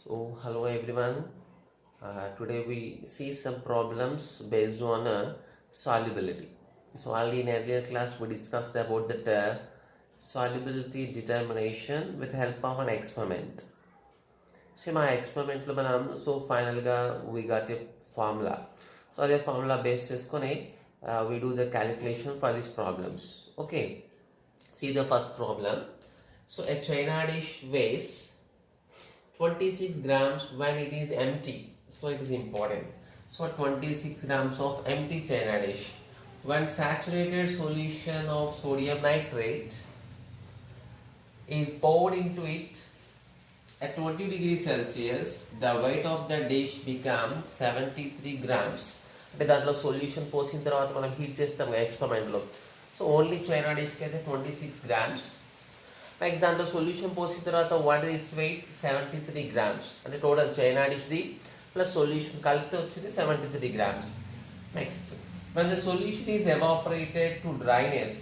So, hello everyone. Today we see some problems based on solubility. So, already in earlier class we discussed about that solubility determination with help of an experiment. So, my experiment lo manam so final ga we got a formula. So, the formula based చేసుకొని we do the calculation for these problems. Okay. See the first problem. So, a china dish weighs 26 grams when it is empty. So it is important. So 26 grams of empty china dish. When saturated solution of sodium nitrate is poured into it at 20 degrees Celsius, the weight of the dish becomes 73 grams. అంటే దాంట్లో solution పోసిన తర్వాత మనం heat చేస్తాం ఎక్స్పెరిమెంట్లో. So only China డిష్కి అయితే 26 grams. Like దాంట్లో solution పోసిన తర్వాత వాట్ ఇట్స్ వెయిట్ 73 గ్రామ్స్. అంటే టోటల్ చైనా డిష్ది ప్లస్ సొల్యూషన్ కలిపితే వచ్చింది 73 grams. Next when the solution is evaporated to dryness,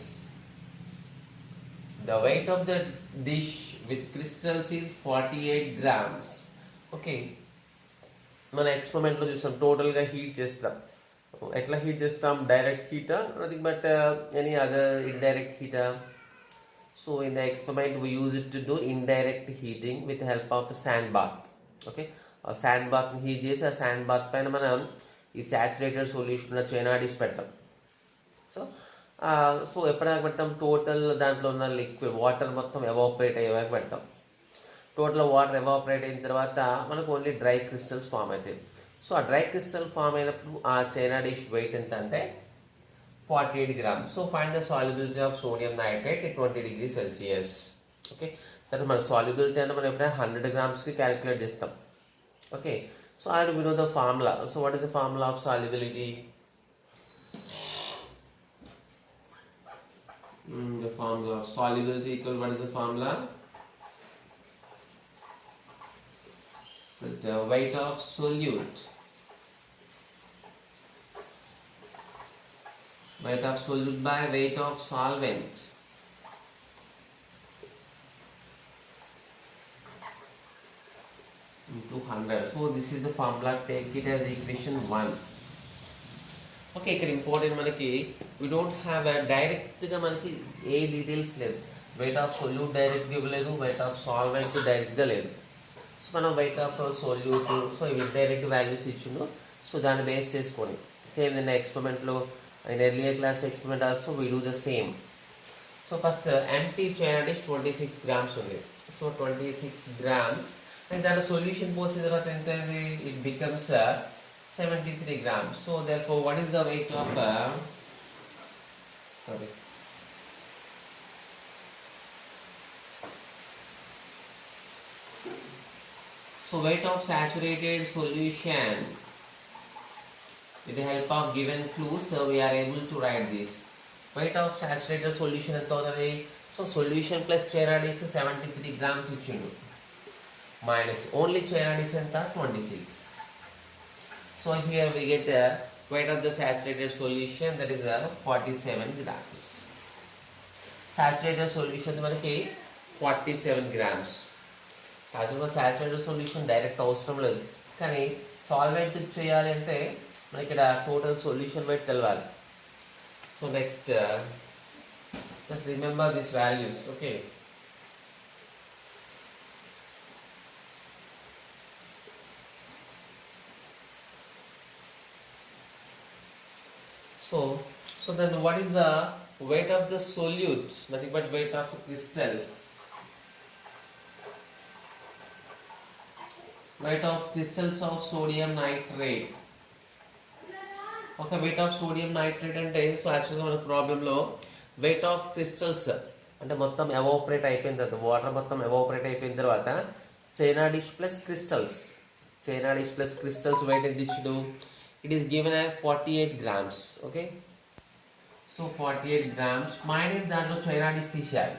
the weight of the dish with crystals is 48 grams. Okay, మన ఎక్స్పెరిమెంట్లో చూస్తాం టోటల్గా హీట్ చేస్తాం. ఎట్లా హీట్ చేస్తాం? డైరెక్ట్ హీటా, nothing but any other indirect హీటా? So in the experiment we use it to do indirect heating with the help of a sand bath. Okay, a sand bath heat చేసి ఆ sand bath పైన మనం ఈ saturated solution లో China dish పెడతాం. So ఎప్పటిదాకా పెడతాం? టోటల్ దాంట్లో ఉన్న లిక్విడ్ వాటర్ మొత్తం ఎవాపరేట్ అయ్యే వరకు పెడతాం. టోటల్ వాటర్ ఎవాపరేట్ అయిన తర్వాత మనకు ఓన్లీ డ్రై క్రిస్టల్స్ ఫామ్ అవుతాయి. సో ఆ డ్రై క్రిస్టల్ ఫామ్ అయినప్పుడు ఆ చైనా డిష్ వెయిట్ ఎంత అంటే 48 grams. So find the solubility of sodium nitrate at 20 degrees Celsius. Okay, that మన solubility అంటే మనం ఎప్పుడైనా 100 grams కి క్యాలిక్యులేట్ చేస్తాం. Okay, so already we know the formula. So what is the formula of solubility? The formula of solubility equal, what is the formula? With the weight of solute. Weight of solute by weight of solvent. Into 100. So this is the formula. Take it as equation 1. Okay, ఇక్కడ important మనకి we don't have a direct గా మనకి ఏ details లేదు. weight of solute direct గా ఇవ్వలేదు, weight of solvent direct గా లేదు. So మనం weight of solute సో ఇవి డైరెక్ట్ వాల్యూస్ ఇచ్చిండు. సో దాన్ని బేస్ చేసుకొని సేమ్ నిన్న ఎక్స్పెరిమెంట్లో in earlier class experiment also we do the same. So first empty china dish 26 grams only. So 26 grams and then the solution posit tarvata enta it becomes 73 grams. So therefore what is the weight of sorry so weight of saturated solution with the help of given clues, so we are able to write this. Weight of saturated solution ఎంత అవుతుంది? So solution plus china dish 73 grams ఇచ్చిండు, minus only china dish ఎంత 26. So here we get weight of the saturated solution, that is 47 grams. saturated solution మనకి 47 grams. saturated solution direct అవసరం లేదు, కానీ solvent చేయాలి అంటే మనకి ఇక్కడ టోటల్ సొల్యూషన్ వెయిట్ తెలవాలి. So next just remember this values. Okay, so then what is the weight of the solute? Nothing but weight of crystals. Weight of crystals of sodium nitrate. Okay, weight of sodium nitrate అంటే so యాక్చువల్గా మన ప్రాబ్లంలో weight of crystals అంటే మొత్తం evaporate అయిపోయిన తర్వాత water మొత్తం evaporate అయిపోయిన తర్వాత china dish plus crystals weight ఎంత ఇచ్చుడు? It is given as 48 grams. Okay, so 48 grams minus దాంట్లో చైనా డిష్ తీసేయాలి.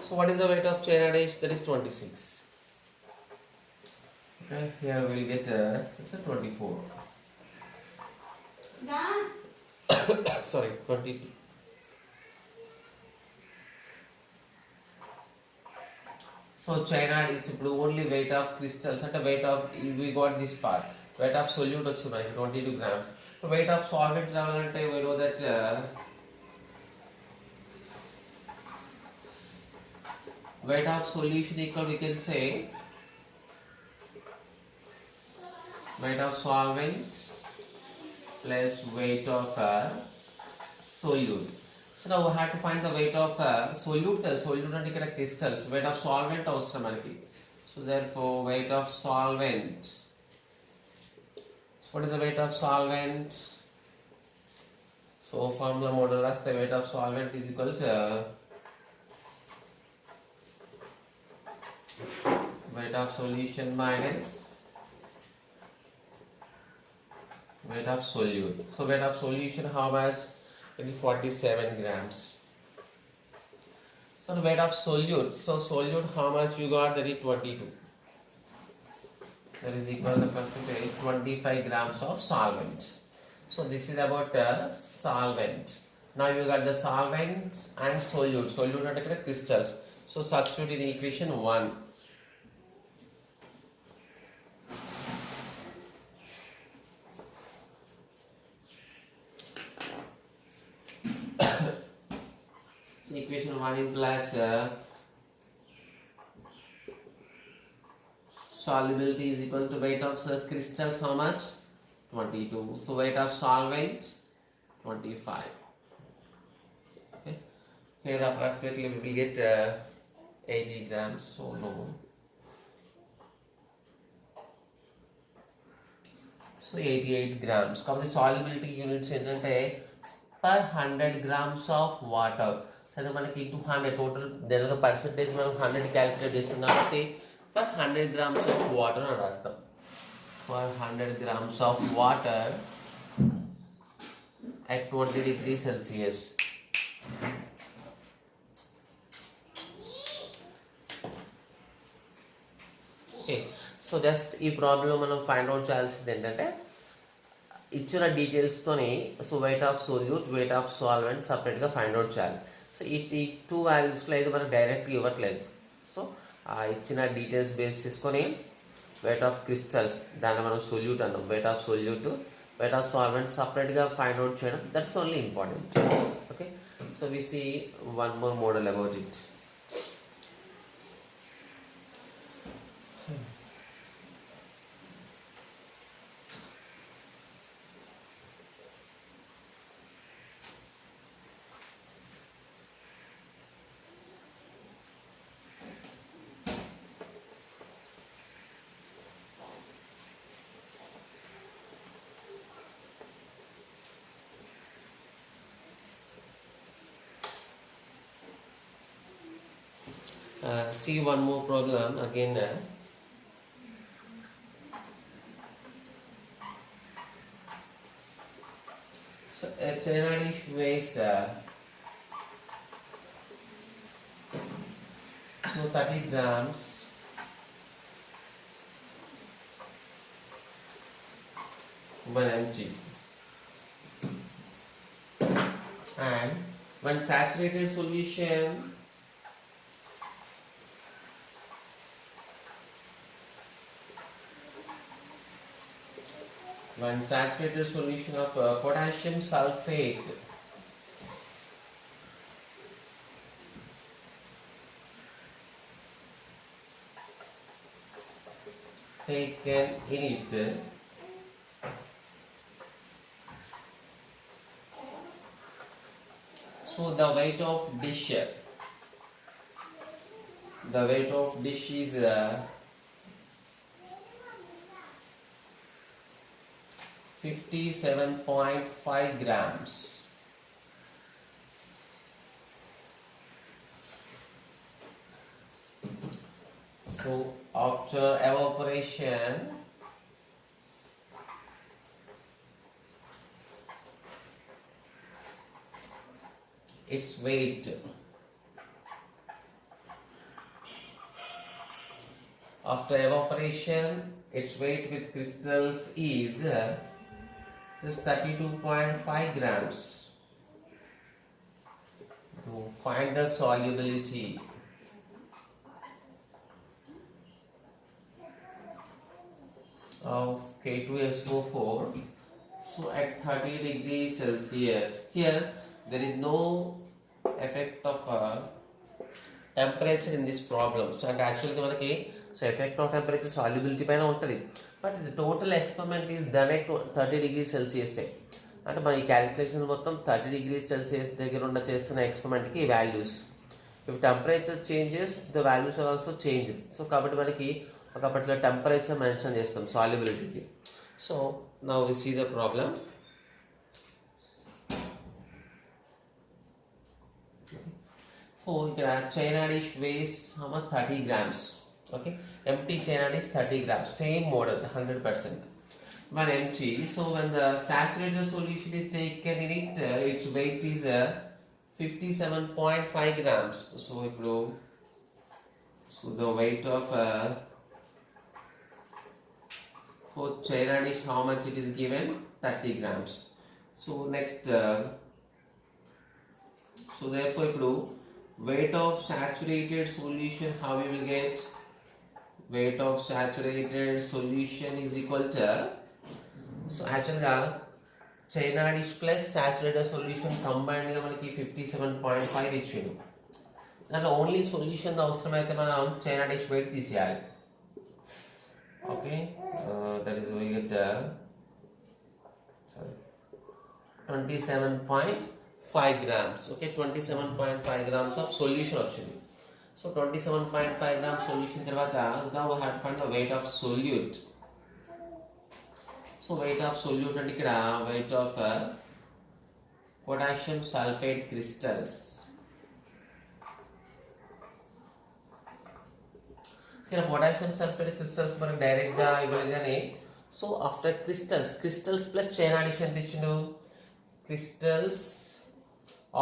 So what is the weight of china dish? That is 26. Okay, here we will get it's a 24. Sorry, 22. So China is only weight of crystals at a weight of, we got this part, weight of solute వచ్చి మనకి 22 grams. So weight of solvent రావాలంటే we know that weight of solution equal, we can say weight of solvent plus weight of solute. So now we have to find the weight of solute. Solute అంటే ఇక్కడ crystals. Weight of solvent అవసరం మనకి. So therefore weight of solvent. So what is the weight of solvent? So formula model రాస్తే weight of solvent is equal to weight of solution minus weight of solute. So weight of solution how much? It is 47 grams. So the weight of solute. So solute how much you got? That is 22. That is equal to percentage 25 grams of solvent. So this is about solvent. Now you got the solvent and solute. Solute are the crystals. So substitute in equation 1. Equation 1 implies solubility is equal to weight of crystals how much? 22. So weight of solvent 25. Okay. Here approximately we will get 80 grams. So no. So 88 grams. Come the solubility units ఏంటంటే per 100 grams of water. So మనకి into 100 total దాని percentage మనం 100 calculate చేస్తాం కాబట్టి for 100 grams of water అని రాస్తాం. For 100 grams of water at 20 degrees Celsius. Okay. So just ఈ problem మనం ఫైండ్ అవుట్ చేయాల్సింది ఏంటంటే ఇచ్చిన డీటెయిల్స్తోని so weight of solute weight of solvent సపరేట్గా ఫైండ్ అవుట్ చేయాలి. సో ఈ 2 వాల్యూస్లో అయితే మనకు డైరెక్ట్గా ఇవ్వట్లేదు. సో ఆ ఇచ్చిన డీటెయిల్స్ బేస్ చేసుకొని వెయిట్ ఆఫ్ క్రిస్టల్స్ దాన్ని మనం సొల్యూట్ అన్నాం. Weight of solute weight of solvent సపరేట్గా ఫైండ్ అవుట్ చేయడం that's only important. Okay. So we see one more model about it. See one more problem again. So a china dish weighs so 30 grams. 1 mg. And when saturated solution of potassium sulfate taken in it, so the weight of dish is 57.5 grams. So after evaporation its weight with crystals is just 32.5 grams. To find the solubility, of K2SO4. So at 30 degrees Celsius, here there is no effect of temperature in this problem. So and actually మనకి so effect of temperature solubility పైన ఉంటుంది, but the total experiment is done at 30 degrees Celsius. అంటే మన ఈ calculation మొత్తం 30 degrees Celsius దగ్గర ఉన్న చేస్తున్న ఎక్స్పెరిమెంట్కి values. If temperature changes the values are also change. So కాబట్టి మనకి ఒక పర్టికులర్ టెంపరేచర్ మెన్షన్ చేస్తాం సాల్యుబిలిటీకి. So now we see the problem. So ఇక్కడ china dish weighs how much 30 grams. Okay, empty china dish 30 grams, same model 100%. When empty, so when the saturated solution is taken in it, its weight is 57.5 grams. So the weight of so china dish, how much it is given? 30 grams. So next, so therefore weight of saturated solution, how we will get? Weight of saturated solution is equal to, so actually china dish plus saturated solution combined గా మనకి 57.5 ఇచ్చిండు. దాంట్లో only solution అవసరం అయితే మనం china dish weight తీసేయాలి. Okay, that is we get 27.5 grams. Okay, 27.5 grams of solution వచ్చింది. So 27.5 grams solution తర్వాత now we have to find the weight of solute. So weight of solute అంటే ఇక్కడ weight of potassium sulfate crystals. ఇక్కడ potassium sulphate crystals మనకి direct గా ఇవ్వాలి కానీ, so after crystals plus china dish ఎంత ఇచ్చిండు? Crystals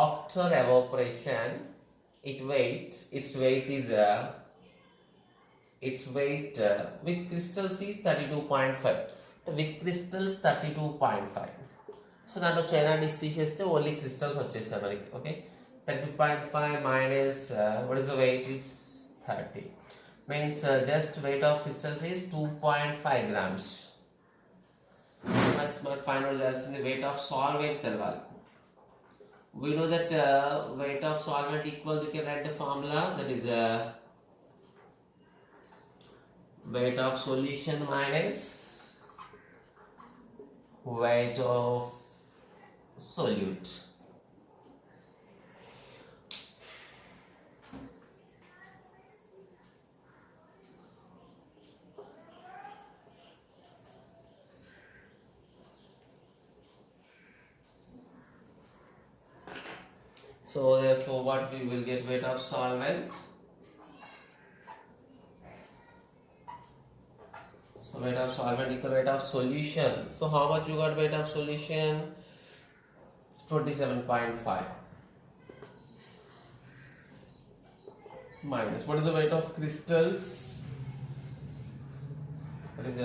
after evaporation its weight is with crystals is 32.5. with crystals 32.5. So దాంట్లో చైనా డిష్ తీసేస్తే ఓన్లీ క్రిస్టల్స్ వచ్చేస్తాయి మనకి. Okay, 32.5 minus what is the weight? It's 30. Means just weight of crystals is 2.5 grams. Next మనం find out చేయాల్సింది weight of solvent తెలవాలి. We know that weight of solvent equal, you can write the formula, that is weight of solution minus weight of solute. So therefore what we will get? Weight of solvent. So weight of solvent equal weight of solution. So how much you got weight of solution? 27.5 minus what is the weight of crystals? That is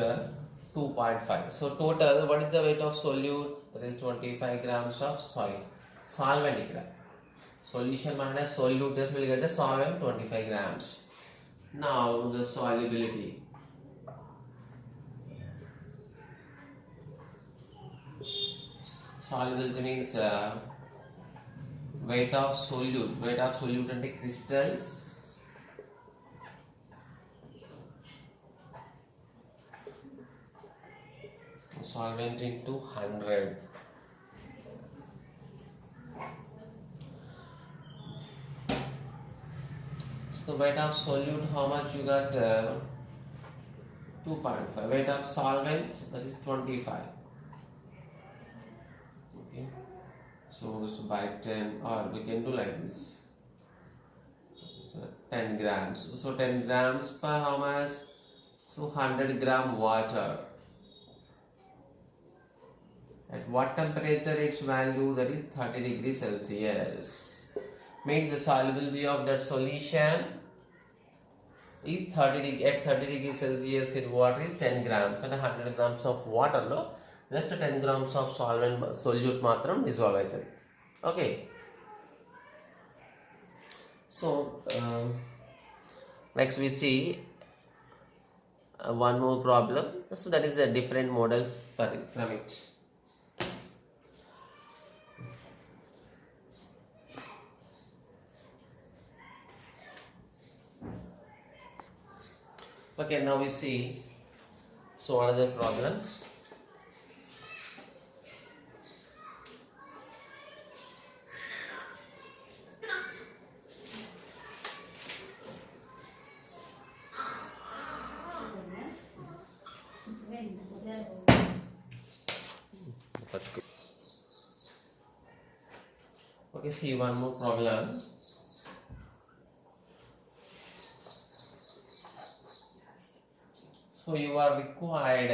2.5. So total what is the weight of solute? That is 25 grams of solvent here. Solution minus solute, just will get the solvent 25 grams. Now the solubility. Solubility means weight of solute. Weight of solute and crystals solvent into 100. So weight of solute, how much you got? 2.5. Weight of solvent, that is 25. Okay, so by 10, or we can do like this. So 10 grams. So 10 grams per how much? So 100 gram water. At what temperature its value? That is 30 degrees Celsius. Means the solubility of that solution is 30 at 30 degrees Celsius in water is 10 grams. And 100 grams of water lo just 10 grams of solvent solute matram dissolve aitadi. Okay, so next we see one more problem. So that is a different model from it. Okay, now we see so another problems. That's good. Okay, see one more problem. So you are required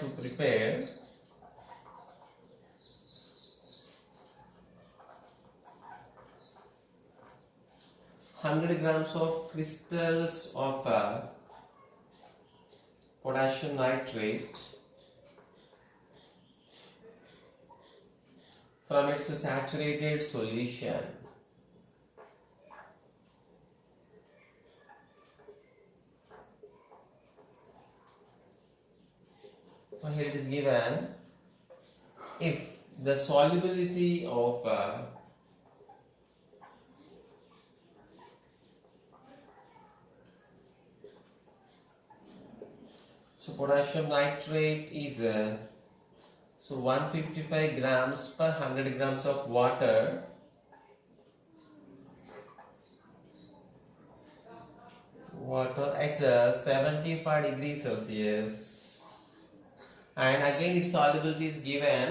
to prepare 100 grams of crystals of potassium nitrate from its saturated solution. So here it is given if the solubility of so potassium nitrate is 155 grams per 100 grams of water at 75 degrees Celsius, and again its solubility is given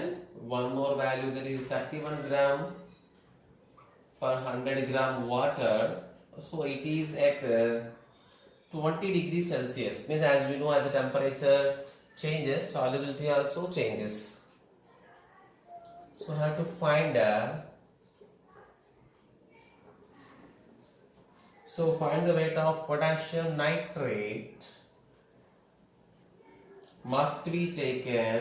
one more value, that is 31 gram per 100 gram water. So it is at 20 degrees Celsius, means as we know, as the temperature changes, solubility also changes. So I have to find find the weight of potassium nitrate must be taken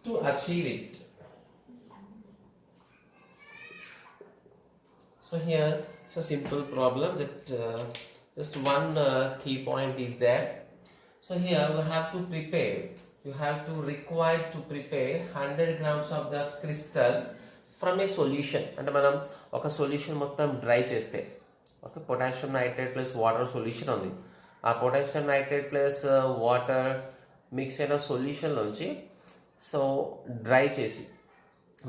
to achieve it. So here it's a simple problem that just one key point is there. So here we have to prepare, required to prepare 100 grams of the crystal from a solution. అంటే మనం ఒక solution మొత్తం dry చేస్తే, okay, potassium nitrate plus water solution ఉంది. ఆ potassium nitrate plus water mix అయిన solution నుంచి so dry చేసి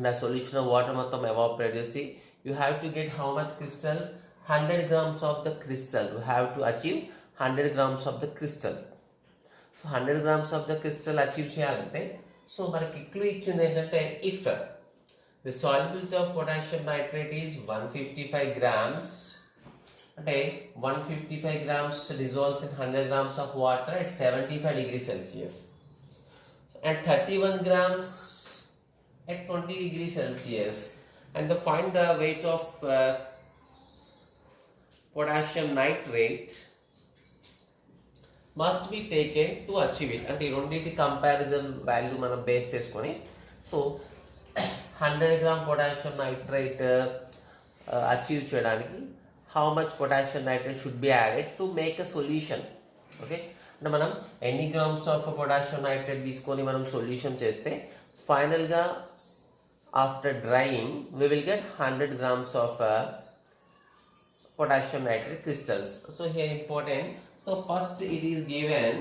ఆ సొల్యూషన్ వాటర్ మొత్తం ఎవాపరేట్ చేసి you have to get how much crystals? 100 grams of the crystal. You have to achieve 100 grams of the crystal. So 100 grams of the crystal achieve చేయాలంటే so మనకి clue ఇచ్చింది ఏంటంటే if the solubility of potassium nitrate is 155 grams, అంటే 155 grams dissolves in 100 grams of water at 75 degrees Celsius and 31 grams at 20 degrees Celsius, and to find the weight of potassium nitrate must be taken to achieve it. అంటే ఈ రెండింటి comparison value మనం base చేసుకొని so 100 gram potassium nitrate achieve చేయడానికి how much potassium nitrate should be added to make a solution. Okay, అంటే మనం ఎన్ని grams of potassium nitrate తీసుకొని మనం సొల్యూషన్ చేస్తే ఫైనల్గా after drying we will get 100 grams of potassium nitrate crystals. So here important, so first it is given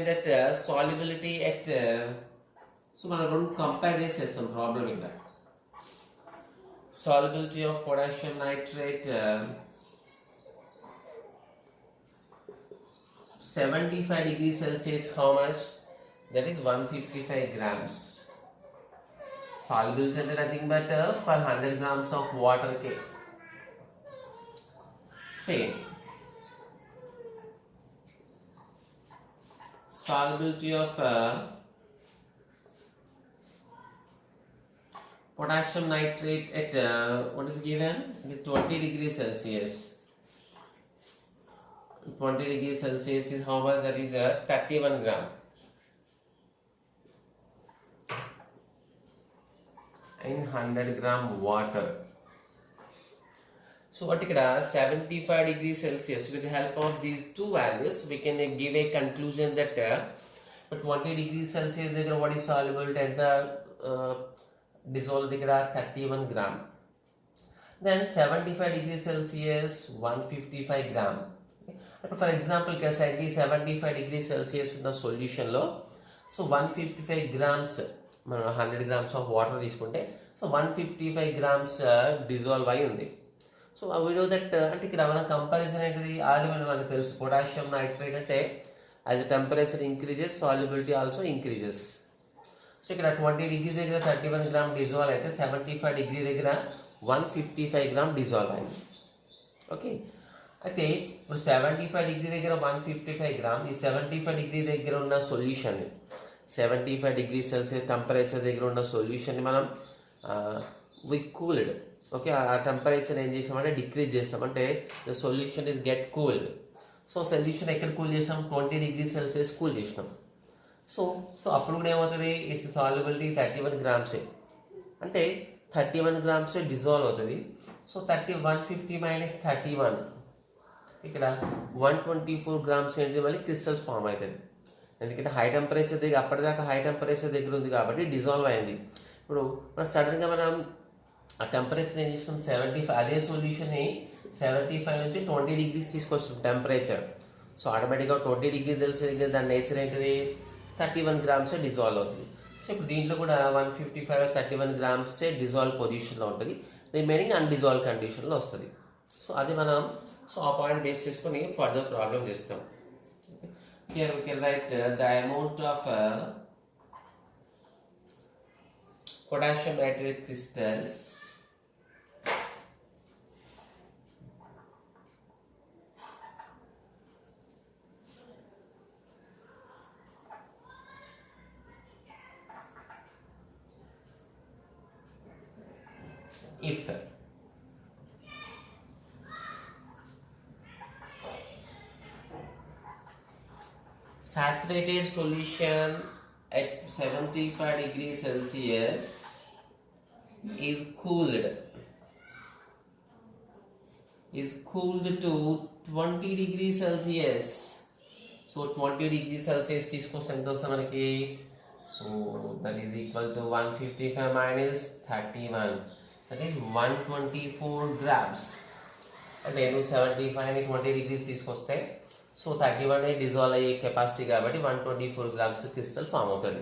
that solubility at so మనం రెండు compare చేసేస్తాం ప్రాబ్లం ఇక్కడ. Solubility of potassium nitrate 75 degrees Celsius, how much? That is 155 grams. Solubility is nothing but per 100 grams of water ke same. Solubility of potassium nitrate at what is given? 20 degrees Celsius. 20 degrees Celsius is how much? That is 31 gram in 100 gram water. So what ikkada 75 degrees Celsius, with the help of these two values we can give a conclusion that 20 degrees Celsius దగ్గర what is soluble at the dissolved దగ్గర 31 gram. Then 75 degrees Celsius 155 gram. For example, ఇక్కడ 75 degrees Celsius ఉన్న solution లో so 155 grams మనం 100 grams of water తీసుకుంటే so 155 grams dissolve అయి ఉంది. So we know that అంటే ఇక్కడ మన కంపారిజన్ ఏంటిది ఆల్రెడీ మనకు తెలుసు పొటాషియం నైట్రేట్ అంటే as the temperature increases solubility also increases. So ఇక్కడ 20 డిగ్రీ దగ్గర 31 గ్రామ్ డిజాల్వ్ అయితే 75 డిగ్రీ దగ్గర 155 గ్రామ్ డిజాల్వ్ అయింది. ఓకే, అయితే ఇప్పుడు 75 డిగ్రీ దగ్గర 155 గ్రామ్, ఈ 75 డిగ్రీ దగ్గర ఉన్న సొల్యూషన్ 75 డిగ్రీ సెల్సియస్ టెంపరేచర్ దగ్గర ఉన్న సొల్యూషన్ని మనం వి కూల్డ్. ఓకే, ఆ టెంపరేచర్ ఏం చేసామంటే డిక్రీజ్ చేస్తామంటే the solution is get cooled. So solution ఎక్కడ కూల్ చేసాం? 20 డిగ్రీ సెల్సియస్ కూల్ చేసినాం. సో అప్పుడు కూడా ఏమవుతుంది? ఇట్స్ సాల్యుబిలిటీ 31 గ్రామ్సే, అంటే 31 గ్రామ్సే డిజాల్వ్ అవుతుంది. సో 150 మైనస్ 31 ఇక్కడ 124 గ్రామ్స్ ఏంటి మళ్ళీ క్రిస్టల్స్ ఫామ్ అవుతుంది. ఎందుకంటే హై టెంపరేచర్ దగ్గర అప్పటిదాకా హై టెంపరేచర్ దగ్గర ఉంది కాబట్టి డిజాల్వ్ అయింది. ఇప్పుడు మనం సడన్గా మనం ఆ టెంపరేచర్ ఏం చేస్తాం 75, అదే సొల్యూషన్ని 75 నుంచి 20 డిగ్రీస్ తీసుకొస్తాం టెంపరేచర్. సో ఆటోమేటిక్గా 20 డిగ్రీ తెలిసే దగ్గర దాని నేచర్ ఏంటిది 31 గ్రామ్సే డిజాల్వ్ అవుతుంది. సో ఇప్పుడు దీంట్లో కూడా 155 31 గ్రామ్సే డిజాల్వ్ పొజిషన్లో ఉంటుంది, రిమైనింగ్ అన్డిజాల్వ్ కండిషన్లో వస్తుంది. సో అది మనం ఆ పాయింట్ బేస్ చేసుకొని ఫర్దర్ ప్రాబ్లం చేస్తాం. Here we can write the amount of potassium nitrate crystals if saturated solution at 75 degrees Celsius is cooled to 20 degrees Celsius. So 20 degrees Celsius తీసుకొస్తే ఎంత వస్తుంది మనకి? So that is equal to 155 minus 31, that is 124 grams. అంటే నువ్వు 75ని 20 degrees తీసుకొస్తే so 31 dissolve అయ్యే capacity కాబట్టి 124 గ్రామ్స్ క్రిస్టల్ ఫామ్ అవుతుంది.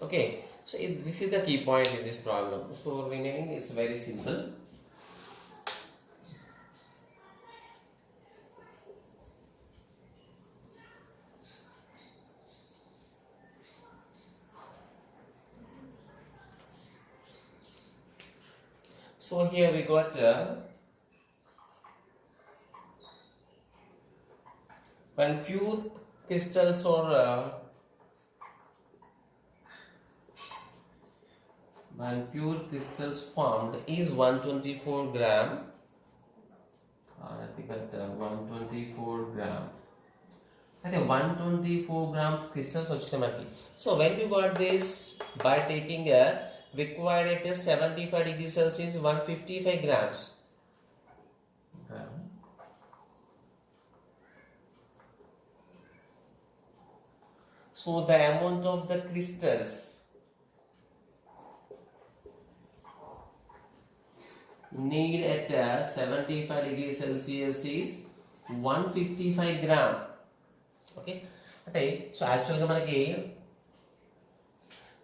Okay, so this is the key point in this problem. So remaining it's very simple. So here we got when pure crystals or when pure crystals formed is 124 gram. I think that 124 gram. Okay, 124 grams crystals వచ్చినాయి మనకి. So when you got this by taking a required at 75 degrees Celsius 155 grams. So the amount of the crystals need at 75 degrees Celsius is 155 gram. Okay, అంటే so యాక్చువల్గా మనకి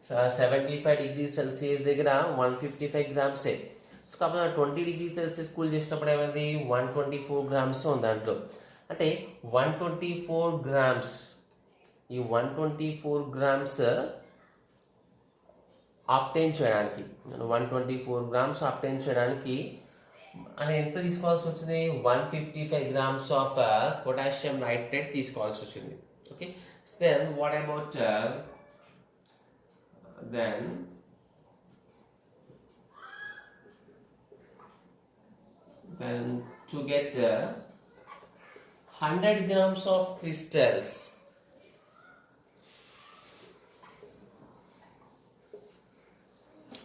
75 degree Celsius దగ్గర 155 గ్రామ్సే. So కాబట్టి 20 degree Celsius cool చేసినప్పుడు ఏమైంది 124 grams ఉంది దాంట్లో. అంటే 124 గ్రామ్స్, ఈ 124 గ్రామ్స్ ఆప్టైన్ చేయడానికి 124 గ్రామ్స్ ఆప్టైన్ చేయడానికి అని ఎంత తీసుకోవాల్సి వచ్చింది? 155 గ్రామ్స్ ఆఫ్ పొటాషియం నైట్రేట్ తీసుకోవాల్సి వచ్చింది. Okay, then what about then to get 100 grams of crystals.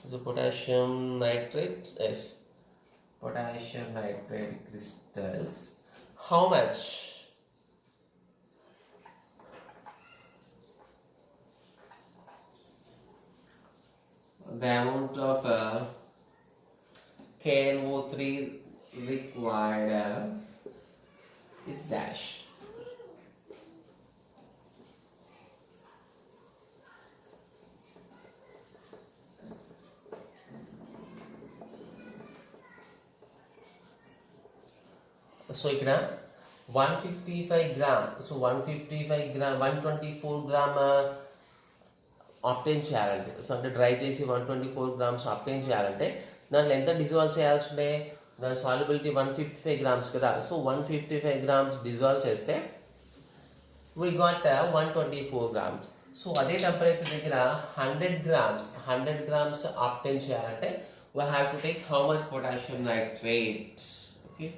So potassium nitrate, yes, potassium nitrate crystals. How much? The amount of KNO3 required is dash. So ఇక్కడ 155 gram, so 155 gram 124 gram obtain చేయాలంటే, so అంటే dry చేసి 124 grams obtain చేయాలంటే దాంట్లో ఎంత dissolve చేయాల్సి ఉంటే, దాని సాల్యుబిలిటీ 155 grams కదా. సో 155 grams డిజాల్వ్ చేస్తే we got 124 grams. సో అదే టెంపరేచర్ దగ్గర 100 grams ఆప్టైన్ చేయాలంటే we have to take how much potassium nitrate. Okay,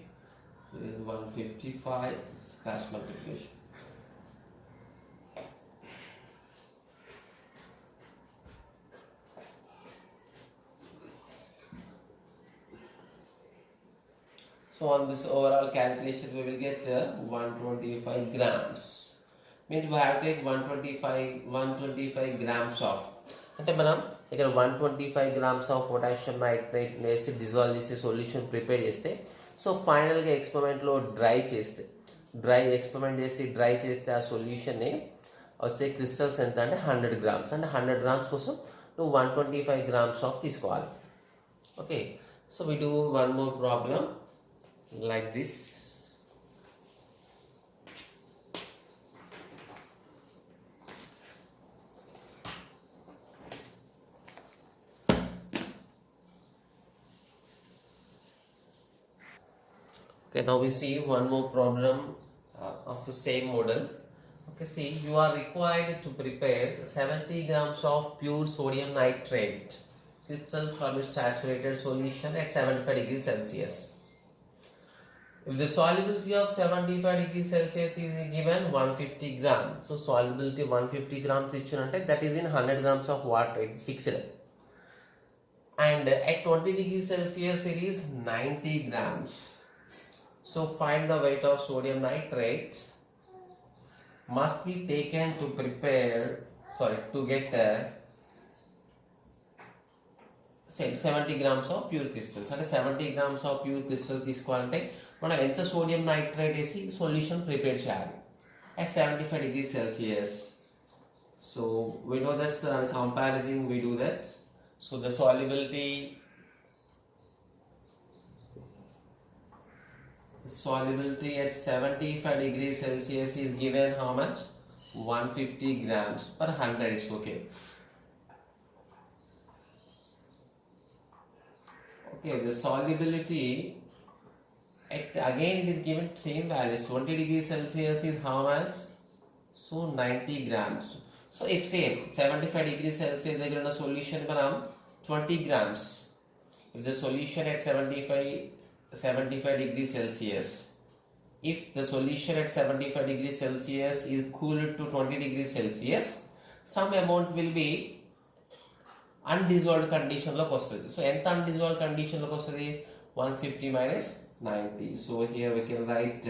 this is 155 cross multiplication. So on this overall calculation we will get 125 grams. Means we have to take 125 grams of, అంటే మనం ఇక్కడ 125 grams of potassium nitrate వేసి dissolve చేసి solution prepare చేస్తే, so ఫైనల్గా ఎక్స్పెరిమెంట్లో experiment చేసి dry చేస్తే ఆ సొల్యూషన్ని వచ్చే క్రిస్టల్స్ ఎంత అంటే 100 grams. అంటే 100 grams కోసం నువ్వు 125 grams ఆఫ్ తీసుకోవాలి. Okay, so we do one more problem like this. Okay, now we see one more problem of the same model. Okay, see, you are required to prepare 70 grams of pure sodium nitrate crystal from a saturated solution at 75 degrees Celsius. If the solubility of 75 degrees Celsius is given 150 grams, so solubility 150 grams ichunante, that is in 100 grams of water, it is fixed. And at 20 degrees Celsius it is 90 grams. So find the weight of sodium nitrate must be taken to get 70 grams of pure crystals. అంటే 70 grams of pure crystals తీసుకోవాలంటే మనం ఎంత sodium nitrate వేసి solution prepare చేయాలి at 75 degrees Celsius. So we know that on comparison we do that. So the solubility at 75 degrees Celsius is given how much? 150 grams per 100. It's okay. Okay, the solubility again it is given same values. 20 degrees Celsius is how much? So 90 grams. So if same 75 degrees Celsius దగ్గర ఉన్న solution మనం 20 grams. If the solution at 75 degrees Celsius, if the solution at 75 degrees Celsius is cooled to 20 degrees Celsius, some amount will be undissolved condition లోకి వస్తుంది. So ఎంత undissolved condition లోకి వస్తుంది? 150 minus 90. So here we can write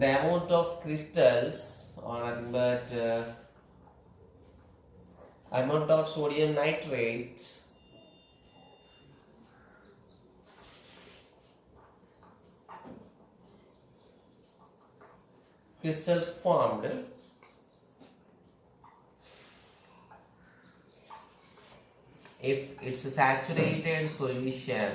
the amount of crystals or nothing but amount of sodium nitrate crystal formed if it's a saturated solution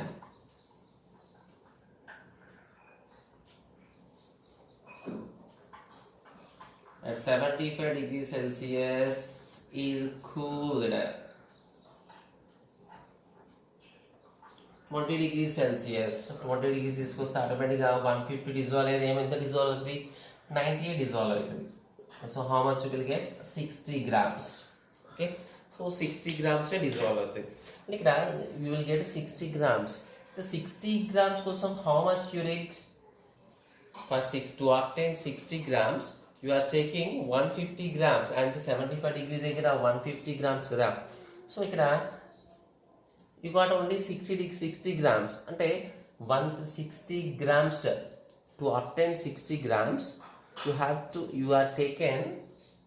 at 75 degrees Celsius is cooled 20 degrees Celsius. 20 degrees తీసుకొస్తే ఆటోమేటిక్గా 150 dissolve అయ్యేది ఏమైంది? Dissolve అవుతుంది 98 dissolve అవుతుంది. So how much you will get 60 grams. Okay, so 60 grams dissolve అవుతుంది. ఇక్కడ you will get 60 grams. The 60 grams కోసం how much you need? For 6 to obtain 60 grams, you are taking 150 grams and 75 degrees దగ్గర 150 grams కదా. So ఇక్కడ you got only 60 grams అంటే 160 grams. To obtain 60 grams, you are taken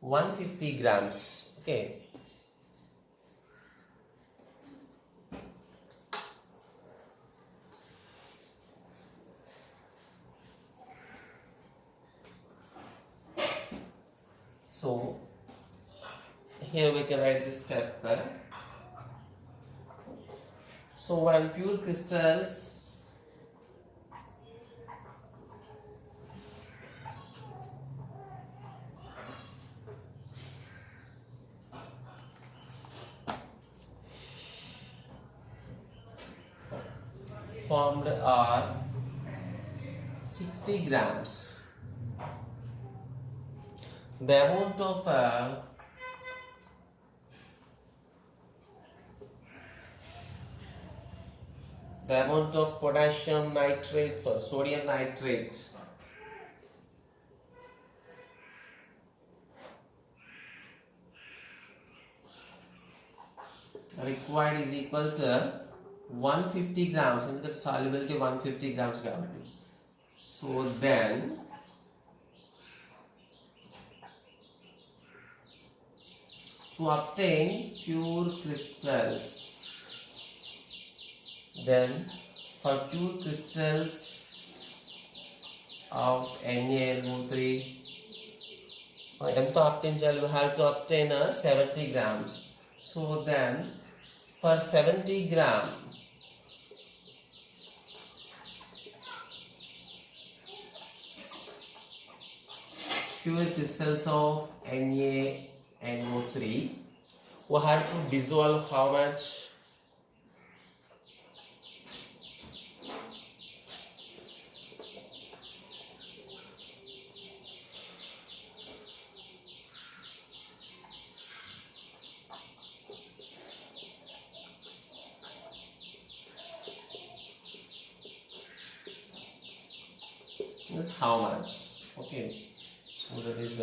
150 grams. Okay. So here we can write this step. So when pure crystals formed are 60 grams, the amount of potassium nitrate or sodium nitrate required is equal to 150 grams, and the solubility 150 grams gravity. So then to obtain pure crystals, then for pure crystals of NaLO3, ఎంత obtain చేయాలి? We have to obtain 70 grams. So then for 70 gram pure crystals of NaNO3, we have to dissolve how much? How much? Okay, so that is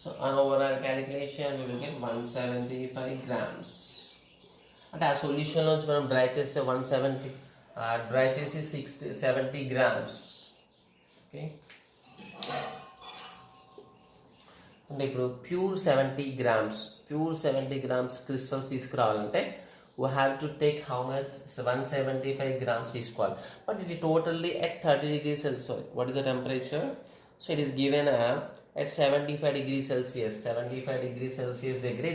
so on overall calculation we will get 175 grams. అంటే ఆ solution నుంచి మనం dry చేస్తే 170 dry చేసి 70 grams. Okay, అంటే ఇప్పుడు pure 70 grams crystals తీసుకురావాలంటే we have to take how much? 175 grams తీసుకోవాలి. బట్ ఇది totally at 30 degrees Celsius. What is the temperature? So it is given at 75 degrees Celsius. 75 degrees Celsius దగ్గర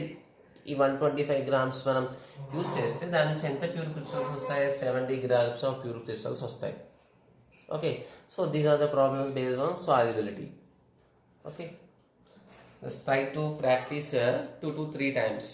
ఈ 125 grams మనం use చేస్తే దాని నుంచి ఎంత ప్యూర్ క్రిస్టల్స్ వస్తాయి? 70 grams ఆఫ్ ప్యూర్ క్రిస్టల్స్ వస్తాయి. Okay, so these are the problems based on solubility. Okay, let's try to practice 2 to 3 times.